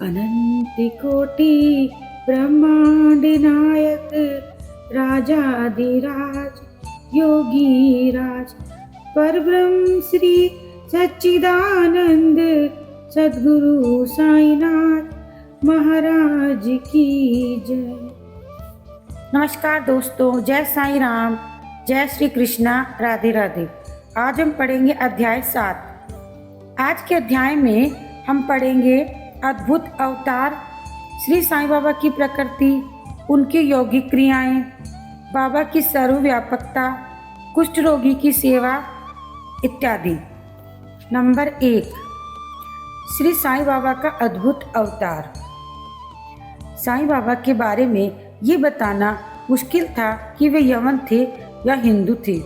अनंतकोटि ब्रह्मांड नायक राजाधिराज योगी राज परब्रह्म श्री सच्चिदानंद सद्गुरु साईनाथ महाराज की जय। नमस्कार दोस्तों, जय साई राम, जय श्री कृष्णा, राधे राधे। आज हम पढ़ेंगे अध्याय 7। आज के अध्याय में हम पढ़ेंगे अद्भुत अवतार, श्री साईं बाबा की प्रकृति, उनकी योगिक क्रियाएं, बाबा की सर्वव्यापकता, कुष्ठ रोगी की सेवा इत्यादि। नंबर 1, श्री साईं बाबा का अद्भुत अवतार। साईं बाबा के बारे में ये बताना मुश्किल था कि वे यवन थे या हिंदू थे।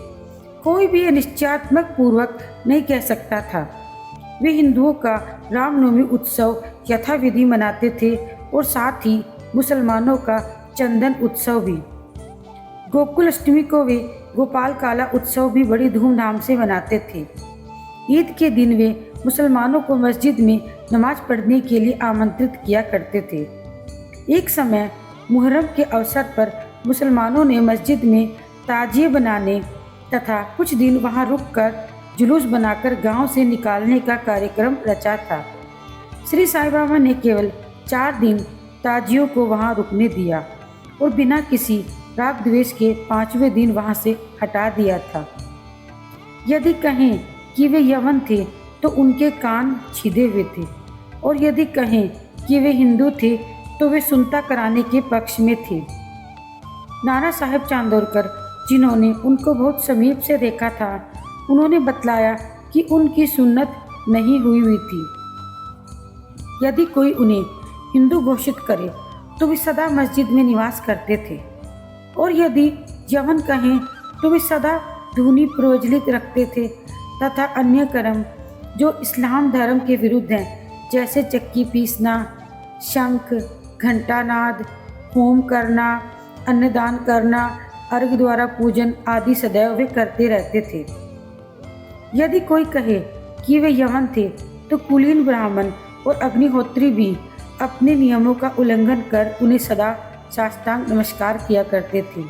कोई भी निश्चयात्मक पूर्वक नहीं कह सकता था। वे हिंदुओं का रामनवमी उत्सव यथाविधि मनाते थे और साथ ही मुसलमानों का चंदन उत्सव भी। गोकुल अष्टमी को वे गोपाल काला उत्सव भी बड़ी धूमधाम से मनाते थे। ईद के दिन वे मुसलमानों को मस्जिद में नमाज पढ़ने के लिए आमंत्रित किया करते थे। एक समय मुहर्रम के अवसर पर मुसलमानों ने मस्जिद में ताजिए बनाने तथा कुछ दिन वहां रुककर जुलूस बनाकर गांव से निकालने का कार्यक्रम रचा था। श्री साईं बाबा ने केवल 4 दिन ताजियों को वहां रुकने दिया और बिना किसी राग द्वेष के 5वें दिन वहां से हटा दिया था। यदि कहें कि वे यवन थे तो उनके कान छिदे हुए थे, और यदि कहें कि वे हिंदू थे तो वे सुनता कराने के पक्ष में थे। नाना साहेब चांदोरकर, जिन्होंने उनको बहुत समीप से देखा था, उन्होंने बतलाया कि उनकी सुन्नत नहीं हुई थी। यदि कोई उन्हें हिंदू घोषित करे तो वे सदा मस्जिद में निवास करते थे, और यदि यवन कहें तो वे सदा धूनी प्रज्वलित रखते थे तथा अन्य कर्म जो इस्लाम धर्म के विरुद्ध हैं, जैसे चक्की पीसना, शंख घंटानाद, होम करना, अन्नदान करना, अर्घ द्वारा पूजन आदि सदैव वे करते रहते थे। यदि कोई कहे कि वे यवन थे तो कुलीन ब्राह्मण और अग्निहोत्री भी अपने नियमों का उल्लंघन कर उन्हें सदा साष्टांग नमस्कार किया करते थे।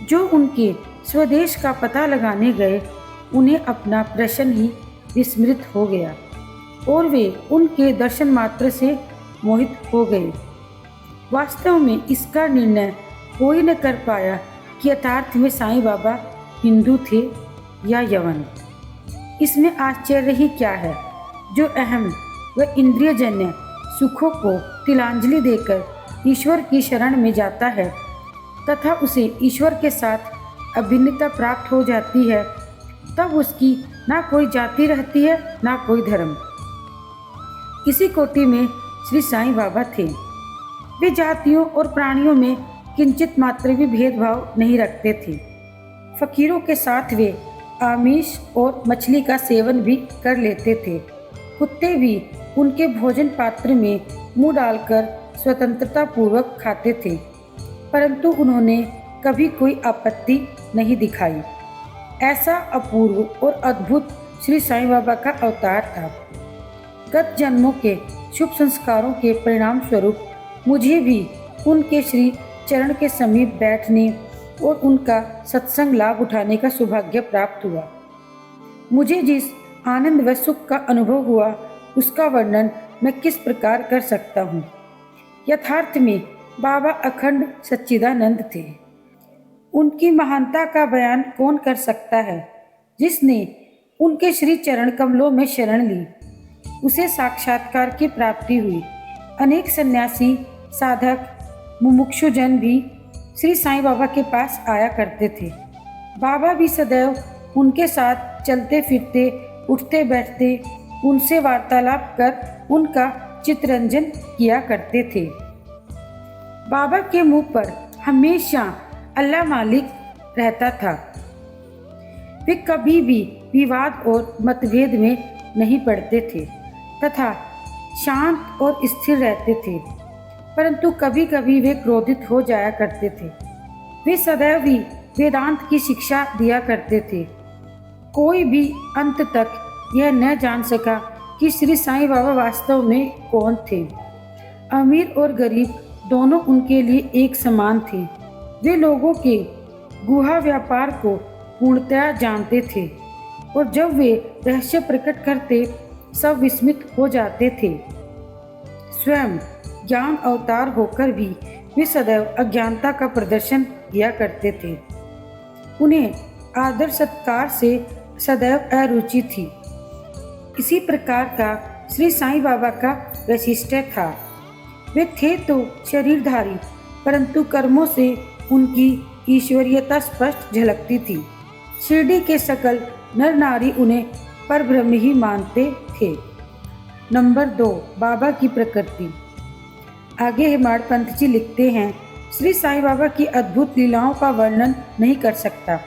जो उनके स्वदेश का पता लगाने गए, उन्हें अपना प्रश्न ही विस्मृत हो गया और वे उनके दर्शन मात्र से मोहित हो गए। वास्तव में इसका निर्णय कोई न कर पाया कि यथार्थ में साईं बाबा हिंदू थे या यवन। इसमें आश्चर्य ही क्या है। जो अहम व इंद्रियजन्य सुखों को तिलांजलि देकर ईश्वर की शरण में जाता है तथा उसे ईश्वर के साथ अभिन्नता प्राप्त हो जाती है, तब उसकी ना कोई जाति रहती है ना कोई धर्म। इसी कोटि में श्री साईं बाबा थे। वे जातियों और प्राणियों में किंचित मात्र भी भेदभाव नहीं रखते थे। फकीरों के साथ वे आमिष और मछली का सेवन भी कर लेते थे। कुत्ते भी उनके भोजन पात्र में मुंह डालकर स्वतंत्रता पूर्वक खाते थे, परंतु उन्होंने कभी कोई आपत्ति नहीं दिखाई। ऐसा अपूर्व और अद्भुत श्री साईं बाबा का अवतार था। गत जन्मों के शुभ संस्कारों के परिणाम स्वरूप मुझे भी उनके श्री चरण के समीप बैठने और उनका सत्संग लाभ उठाने का सौभाग्य प्राप्त हुआ। मुझे जिस आनंद व सुख का अनुभव हुआ, उसका वर्णन मैं किस प्रकार कर सकता हूँ। यथार्थ में बाबा अखंड सच्चिदानंद थे। उनकी महानता का बयान कौन कर सकता है। जिसने उनके श्री चरण कमलों में शरण ली, उसे साक्षात्कार की प्राप्ति हुई। अनेक सन्यासी, साधक, मुमुक्षुजन भी श्री साईं बाबा के पास आया करते थे। बाबा भी सदैव उनके साथ चलते फिरते, उठते बैठते, उनसे वार्तालाप कर उनका चित्तरंजन किया करते थे। बाबा के मुंह पर हमेशा अल्लाह मालिक रहता था। वे कभी भी विवाद और मतभेद में नहीं पड़ते थे तथा शांत और स्थिर रहते थे, परंतु कभी कभी वे क्रोधित हो जाया करते थे। वे सदैव ही वेदांत की शिक्षा दिया करते थे। कोई भी अंत तक यह न जान सका कि श्री साईं बाबा वास्तव में कौन थे। अमीर और गरीब दोनों उनके लिए एक समान थे। वे लोगों के गुहा व्यापार को पूर्णतया जानते थे और जब वे रहस्य प्रकट करते सब विस्मित हो जाते थे। स्वयं ज्ञान अवतार होकर भी वे सदैव अज्ञानता का प्रदर्शन किया करते थे। उन्हें आदर सत्कार से सदैव अरुचि थी। इसी प्रकार का श्री साईं बाबा का वैशिष्ट्य था। वे थे तो शरीरधारी, परंतु कर्मों से उनकी ईश्वरीयता स्पष्ट झलकती थी। शिरडी के सकल नर नारी उन्हें परब्रह्म ही मानते थे। नंबर 2, बाबा की प्रकृति। आगे हेमाड पंत जी लिखते हैं, श्री साईं बाबा की अद्भुत लीलाओं का वर्णन नहीं कर सकता।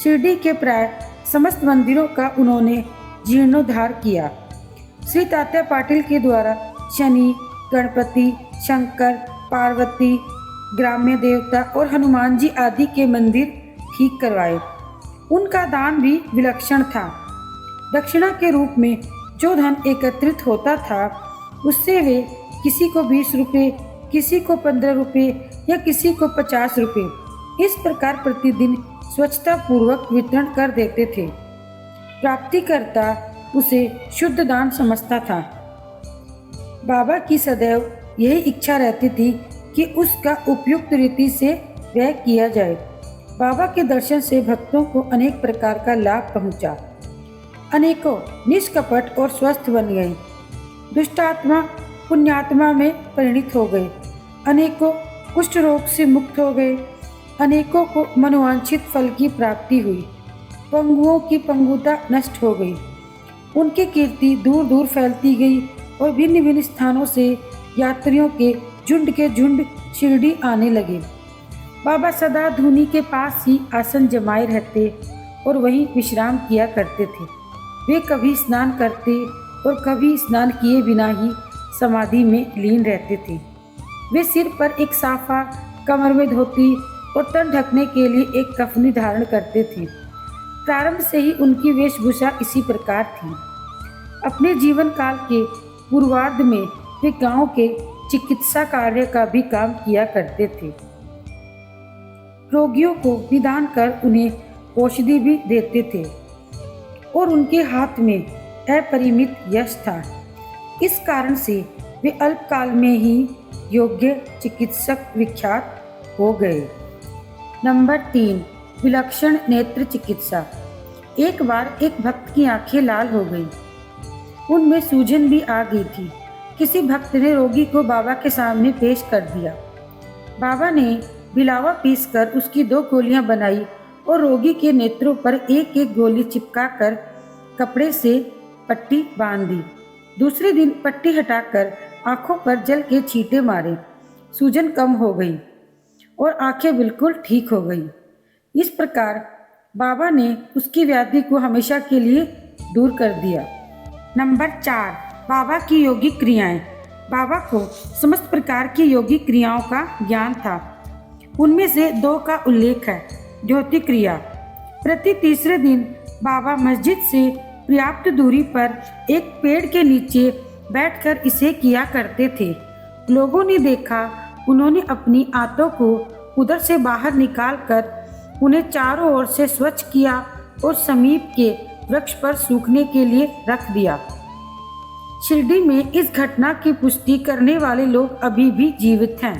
शिरडी के प्राय समस्त मंदिरों का उन्होंने जीर्णोद्धार किया। श्री तात्या पाटिल के द्वारा शनि, गणपति, शंकर, पार्वती, ग्राम्य देवता और हनुमान जी आदि के मंदिर ठीक करवाए। उनका दान भी विलक्षण था। दक्षिणा के रूप में जो धन एकत्रित होता था उससे वे किसी को 20 रुपये, किसी को 15 रुपये या किसी को 50 रुपये इस प्रकार प्रतिदिन स्वच्छता पूर्वक वितरण कर देते थे। प्राप्तिकर्ता उसे शुद्ध दान समझता था। बाबा की सदैव यही इच्छा रहती थी कि उसका उपयुक्त रीति से व्यय किया जाए। बाबा के दर्शन से भक्तों को अनेक प्रकार का लाभ पहुंचा। अनेकों निष्कपट और स्वस्थ बन गए। दुष्टात्मा पुण्यात्मा में परिणित हो गए। अनेकों कुष्ठ रोग से मुक्त हो गए। अनेकों को मनोवांछित फल की प्राप्ति हुई। पंगुओं की पंगुता नष्ट हो गई। उनकी कीर्ति दूर दूर फैलती गई और भिन्न भिन्न स्थानों से यात्रियों के झुंड शिरडी आने लगे। बाबा सदा धूनी के पास ही आसन जमाए रहते और वहीं विश्राम किया करते थे। वे कभी स्नान करते और कभी स्नान किए बिना ही समाधि में लीन रहते थे। वे सिर पर एक साफा, कमर में धोती और तन ढकने के लिए एक कफनी धारण करते थे। प्रारंभ से ही उनकी वेशभूषा इसी प्रकार थी। अपने जीवन काल के पूर्वार्ध में वे गांव के चिकित्सा कार्य का भी काम किया करते थे। रोगियों को निदान कर उन्हें औषधि भी देते थे और उनके हाथ में अपरिमित यश था। इस कारण से वे अल्पकाल में ही योग्य चिकित्सक विख्यात हो गए। नंबर 3, विलक्षण नेत्र चिकित्सा। एक बार एक भक्त की आंखें लाल हो गई। उनमें सूजन भी आ गई थी। किसी भक्त ने रोगी को बाबा के सामने पेश कर दिया। बाबा ने बिलावा पीसकर उसकी 2 गोलियां बनाई और रोगी के नेत्रों पर एक एक गोली चिपकाकर कपड़े से पट्टी बांध दी। दूसरे दिन पट्टी हटाकर आंखों पर जल के छींटे मारे। सूजन कम हो गई और आंखें बिल्कुल ठीक हो गई। इस प्रकार बाबा ने उसकी व्याधि को हमेशा के लिए दूर कर दिया। नंबर 4, बाबा की योगिक क्रियाएं। बाबा को समस्त प्रकार की योगिक क्रियाओं का ज्ञान था। उनमें से 2 का उल्लेख है। ज्योति क्रिया। प्रति तीसरे दिन बाबा मस्जिद से पर्याप्त दूरी पर एक पेड़ के नीचे बैठकर इसे किया करते थे। लोगों ने देखा, उन्होंने अपनी आंतों को उधर से बाहर निकालकर उन्हें चारों ओर से स्वच्छ किया और समीप के वृक्ष पर सूखने के लिए रख दिया। शिरडी में इस घटना की पुष्टि करने वाले लोग अभी भी जीवित हैं।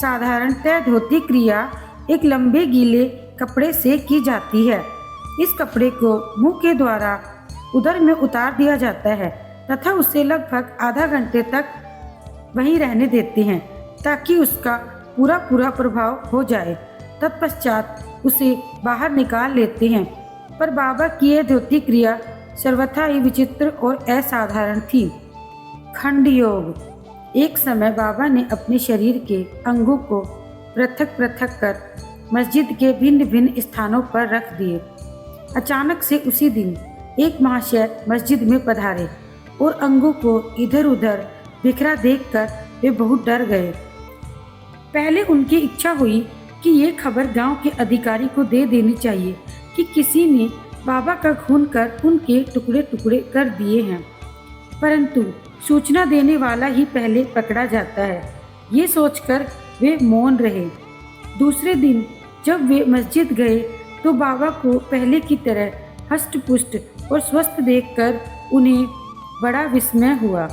साधारणतः धोती क्रिया एक लंबे गीले कपड़े से की जाती है। इस कपड़े को मुंह के द्वारा उदर में उतार दिया जाता है तथा उसे लगभग आधा घंटे तक वहीं रहने देते हैं ताकि उसका पूरा प्रभाव हो जाए। तत्पश्चात उसे बाहर निकाल लेते हैं। पर बाबा की यह धोती क्रिया सर्वथा ही विचित्र और असाधारण थी। खंड योग। एक समय बाबा ने अपने शरीर के अंगों को पृथक पृथक कर मस्जिद के भिन्न भिन्न स्थानों पर रख दिए। अचानक से उसी दिन एक महाशय मस्जिद में पधारे और अंगों को इधर उधर बिखरा देखकर वे बहुत डर गए। पहले उनकी इच्छा हुई कि ये खबर गांव के अधिकारी को दे देनी चाहिए कि किसी ने बाबा का खून कर उनके टुकड़े टुकड़े कर दिए हैं, परंतु सूचना देने वाला ही पहले पकड़ा जाता है, ये सोचकर वे मौन रहे। दूसरे दिन जब वे मस्जिद गए तो बाबा को पहले की तरह हष्ट-पुष्ट और स्वस्थ देखकर उन्हें बड़ा विस्मय हुआ।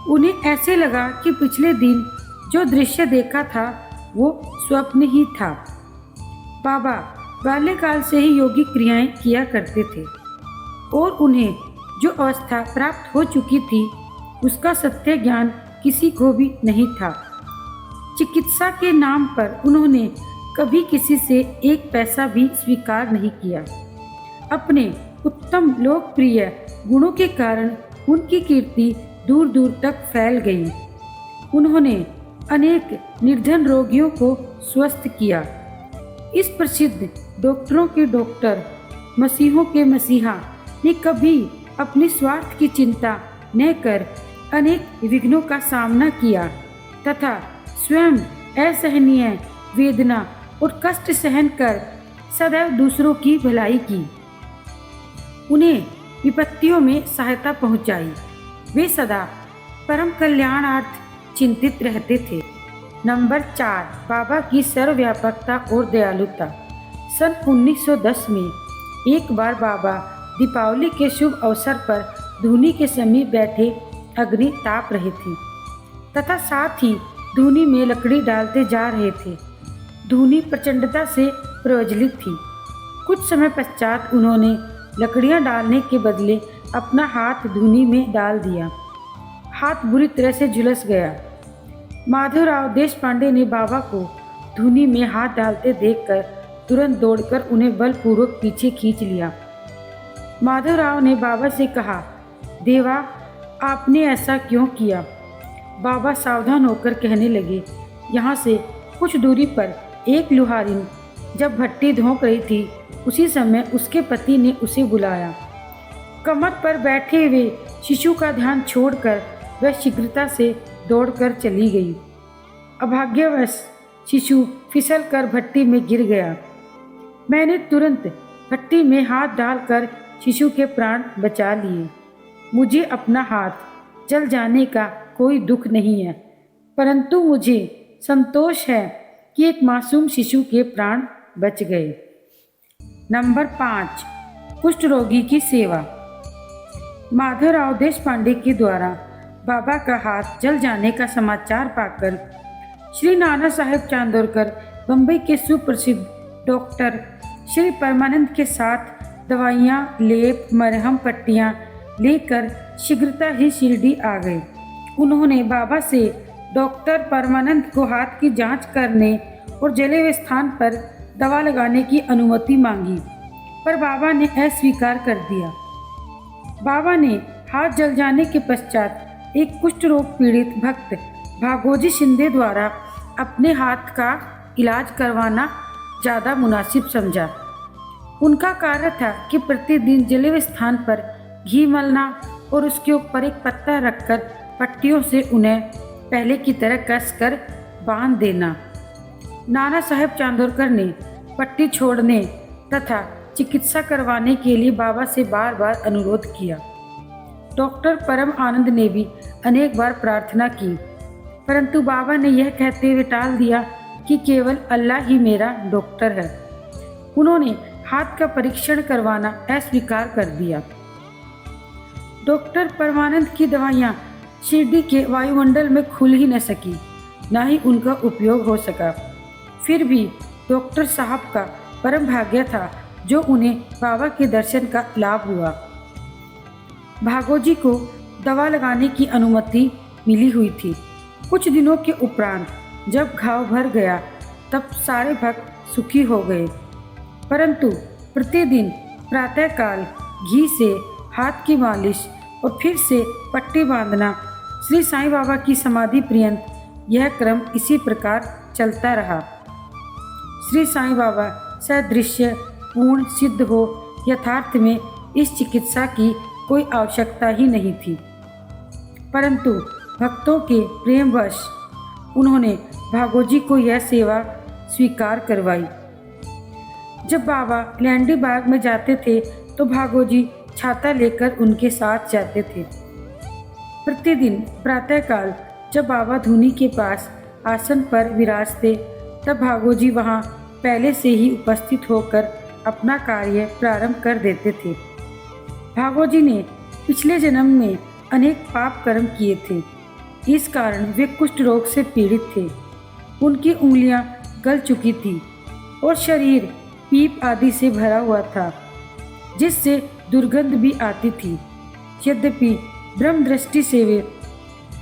उन्हें ऐसे लगा कि पिछले दिन जो दृश्य देखा था वो स्वप्न ही था। बाबा बाल्यकाल से ही योगिक क्रियाएं किया करते थे और उन्हें जो अवस्था प्राप्त हो चुकी थी उसका सत्य ज्ञान किसी को भी नहीं था। चिकित्सा के नाम पर उन्होंने कभी किसी से एक पैसा भी स्वीकार नहीं किया। अपने उत्तम लोकप्रिय गुणों के कारण उनकी कीर्ति दूर दूर तक फैल गई। उन्होंने अनेक निर्धन रोगियों को स्वस्थ किया। इस प्रसिद्ध डॉक्टरों के डॉक्टर, मसीहों के मसीहा ने कभी अपने स्वार्थ की चिंता न कर अनेक विघ्नों का सामना किया तथा स्वयं असहनीय वेदना और कष्ट सहन कर सदैव दूसरों की भलाई की, उन्हें विपत्तियों में सहायता पहुंचाई। वे सदा परम कल्याणार्थ चिंतित रहते थे। नंबर 4, बाबा की सर्वव्यापकता और दयालुता। सन 1910 में एक बार बाबा दीपावली के शुभ अवसर पर धूनी के समीप बैठे अग्नि ताप रहे थे तथा साथ ही धूनी में लकड़ी डालते जा रहे थे। धूनी प्रचंडता से प्रज्वलित थी। कुछ समय पश्चात उन्होंने लकड़ियां डालने के बदले अपना हाथ धूनी में डाल दिया। हाथ बुरी तरह से झुलस गया। माधवराव देशपांडे ने बाबा को धूनी में हाथ डालते देखकर तुरंत दौड़कर उन्हें बलपूर्वक पीछे खींच लिया। माधवराव ने बाबा से कहा, देवा, आपने ऐसा क्यों किया? बाबा सावधान होकर कहने लगे, यहाँ से कुछ दूरी पर एक लुहारिन जब भट्टी धोंक रही थी उसी समय उसके पति ने उसे बुलाया। कमर पर बैठे हुए शिशु का ध्यान छोड़कर वह शीघ्रता से दौड़कर चली गई। अभाग्यवश शिशु फिसलकर भट्टी में गिर गया। मैंने तुरंत भट्टी में हाथ डालकर शिशु के प्राण बचा लिए। मुझे अपना हाथ जल जाने का कोई दुख नहीं है, परंतु मुझे संतोष है कि एक मासूम शिशु के प्राण बच गए। नंबर 5, कुष्ठ रोगी की सेवा। माधवराव देशपांडे के द्वारा बाबा का हाथ जल जाने का समाचार पाकर श्री नाना साहेब चांदोरकर बम्बई के सुप्रसिद्ध डॉक्टर श्री परमानंद के साथ दवाइयाँ, लेप, मरहम, पट्टियाँ लेकर शीघ्रता ही शिरडी आ गए। उन्होंने बाबा से डॉक्टर परमानंद को हाथ की जांच करने और जले हुए स्थान पर दवा लगाने की अनुमति मांगी, पर बाबा ने अस्वीकार कर दिया। बाबा ने हाथ जल जाने के पश्चात एक कुष्ठ रोग पीड़ित भक्त भागोजी शिंदे द्वारा अपने हाथ का इलाज करवाना ज़्यादा मुनासिब समझा। उनका कार्य था कि प्रतिदिन जले हुए स्थान पर घी मलना और उसके ऊपर एक पत्ता रखकर पट्टियों से उन्हें पहले की तरह कसकर बांध देना। नाना साहेब चांदोरकर ने पट्टी छोड़ने तथा चिकित्सा करवाने के लिए बाबा से बार बार अनुरोध किया। डॉक्टर परम आनंद ने भी अनेक बार प्रार्थना की, परंतु बाबा ने यह कहते हुए टाल दिया कि केवल अल्लाह ही मेरा डॉक्टर है। उन्होंने हाथ का परीक्षण करवाना अस्वीकार कर दिया। डॉक्टर परमानंद की दवाइयाँ शिरडी के वायुमंडल में खुल ही न सकी, न ही उनका उपयोग हो सका। फिर भी डॉक्टर साहब का परम भाग्य था जो उन्हें बाबा के दर्शन का लाभ हुआ। भागोजी को दवा लगाने की अनुमति मिली हुई थी। कुछ दिनों के उपरांत जब घाव भर गया तब सारे भक्त सुखी हो गए, परंतु प्रतिदिन प्रातःकाल घी से हाथ की मालिश और फिर से पट्टी बांधना श्री साईं बाबा की समाधि पर्यंत यह क्रम इसी प्रकार चलता रहा। श्री साईं बाबा सदृश्य पूर्ण सिद्ध हो यथार्थ में इस चिकित्सा की कोई आवश्यकता ही नहीं थी, परंतु भक्तों के प्रेमवश उन्होंने भागोजी को यह सेवा स्वीकार करवाई। जब बाबा लैंडी बाग में जाते थे तो भागोजी छाता लेकर उनके साथ जाते थे। प्रतिदिन प्रातःकाल जब बाबा धूनी के पास आसन पर विराजते, तब भागोजी वहाँ पहले से ही उपस्थित होकर अपना कार्य प्रारंभ कर देते थे। भागोजी ने पिछले जन्म में अनेक पाप कर्म किए थे। इस कारण वे कुष्ठ रोग से पीड़ित थे। उनकी उंगलियां गल चुकी थी और शरीर पीप आदि से भरा हुआ था, जिससे दुर्गंध भी आती थी। यद्यपि ब्रह्म दृष्टि से वे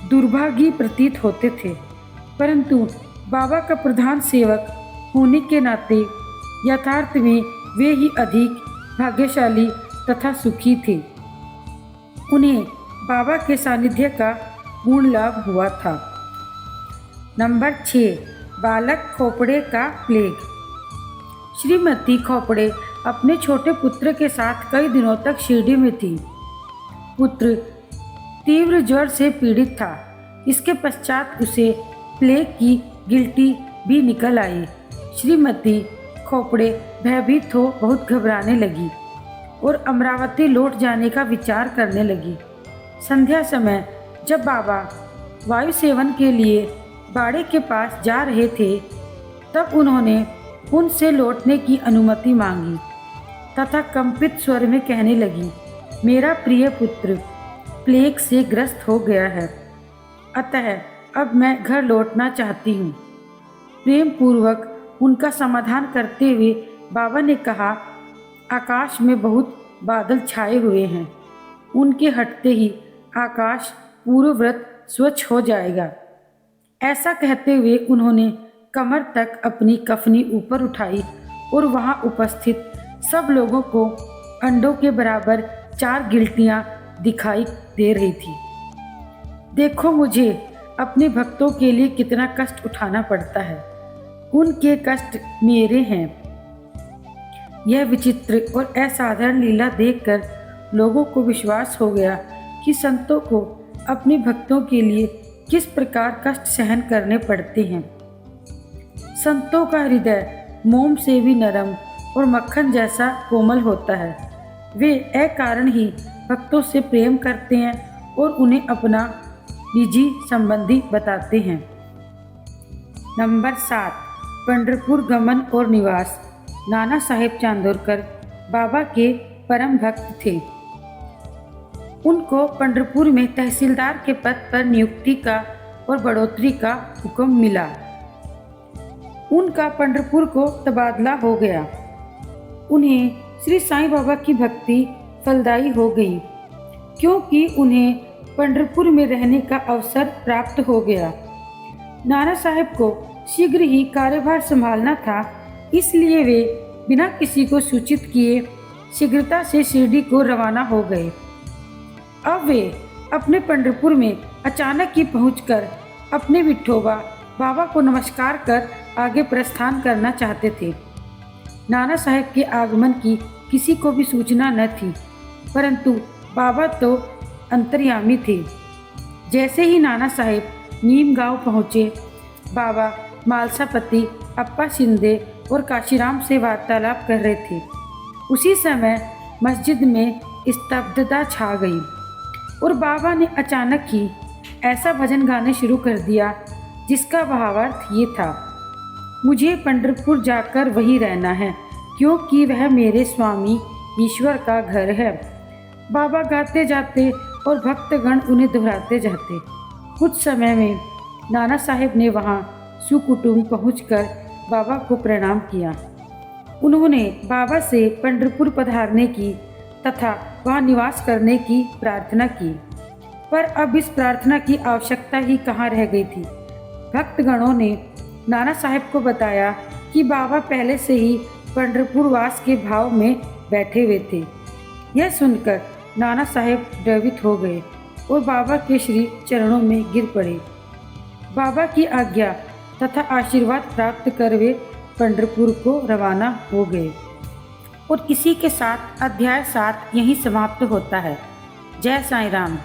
दुर्भागी प्रतीत होते थे, परंतु बाबा का प्रधान सेवक होने के नाते यथार्थ में वे ही अधिक भाग्यशाली तथा सुखी थे। उन्हें बाबा के सानिध्य का पूर्ण लाभ हुआ था। नंबर 6, बालक खोपड़े का प्लेग। श्रीमती खोपड़े अपने छोटे पुत्र के साथ कई दिनों तक शिरडी में थी। पुत्र तीव्र ज्वर से पीड़ित था। इसके पश्चात उसे प्लेग की गिल्टी भी निकल आई। श्रीमती खोपड़े भयभीत हो बहुत घबराने लगी और अमरावती लौट जाने का विचार करने लगी। संध्या समय जब बाबा वायु सेवन के लिए बाड़े के पास जा रहे थे, तब उन्होंने उनसे लौटने की अनुमति मांगी तथा कंपित स्वर में कहने लगी, मेरा प्रिय पुत्र प्लेग से ग्रस्त हो गया है, अतः अब मैं घर लौटना चाहती हूँ। प्रेम पूर्वक उनका समाधान करते हुए बाबा ने कहा, आकाश में बहुत बादल छाए हुए हैं, उनके हटते ही आकाश पूर्ववत स्वच्छ हो जाएगा। ऐसा कहते हुए उन्होंने कमर तक अपनी कफनी ऊपर उठाई और वहां उपस्थित सब लोगों को अंडों के बराबर 4 गिल्टियां दिखाई दे रही थी। देखो, मुझे अपने भक्तों के लिए कितना कष्ट उठाना पड़ता है, उनके कष्ट मेरे हैं। यह विचित्र और असाधारण लीला देखकर लोगों को विश्वास हो गया कि संतों को अपने भक्तों के लिए किस प्रकार कष्ट सहन करने पड़ते हैं। संतों का हृदय मोम से भी नरम और मक्खन जैसा कोमल होता है। वे अकारण ही भक्तों से प्रेम करते हैं और उन्हें अपना निजी संबंधी बताते हैं। नंबर 7, पंढरपुर गमन और निवास। नाना साहेब चांदोरकर बाबा के परम भक्त थे। उनको पंढरपुर में तहसीलदार के पद पर नियुक्ति का और बढ़ोतरी का हुक्म मिला। उनका पंढरपुर को तबादला हो गया। उन्हें श्री साईं बाबा की भक्ति फलदायी हो गई, क्योंकि उन्हें पंढरपुर में रहने का अवसर प्राप्त हो गया। नाना साहेब को शीघ्र ही कार्यभार संभालना था, इसलिए वे बिना किसी को सूचित किए शीघ्रता से शिरडी को रवाना हो गए। अब वे अपने पंढरपुर में अचानक ही पहुंचकर अपने विठोबा बाबा को नमस्कार कर आगे प्रस्थान करना चाहते थे। नाना साहेब के आगमन की किसी को भी सूचना न थी, परंतु बाबा तो अंतर्यामी थे। जैसे ही नाना साहेब नीम गांव पहुँचे, बाबा मालसापति, अप्पा शिंदे और काशीराम से वार्तालाप कर रहे थे। उसी समय मस्जिद में स्तब्धता छा गई और बाबा ने अचानक ही ऐसा भजन गाने शुरू कर दिया जिसका भावार्थ ये था, मुझे पंढरपुर जाकर वहीं रहना है, क्योंकि वह मेरे स्वामी ईश्वर का घर है। बाबा गाते जाते और भक्तगण उन्हें दोहराते जाते। कुछ समय में नाना साहेब ने वहाँ सुकुटुम्ब पहुंचकर बाबा को प्रणाम किया। उन्होंने बाबा से पंढरपुर पधारने की तथा वहाँ निवास करने की प्रार्थना की, पर अब इस प्रार्थना की आवश्यकता ही कहाँ रह गई थी। भक्तगणों ने नाना साहेब को बताया कि बाबा पहले से ही पंढरपुर वास के भाव में बैठे हुए थे। यह सुनकर नाना साहेब द्रवित हो गए और बाबा के श्री चरणों में गिर पड़े। बाबा की आज्ञा तथा आशीर्वाद प्राप्त कर वे पंढरपुर को रवाना हो गए। और इसी के साथ अध्याय 7 यहीं समाप्त होता है। जय साईं राम।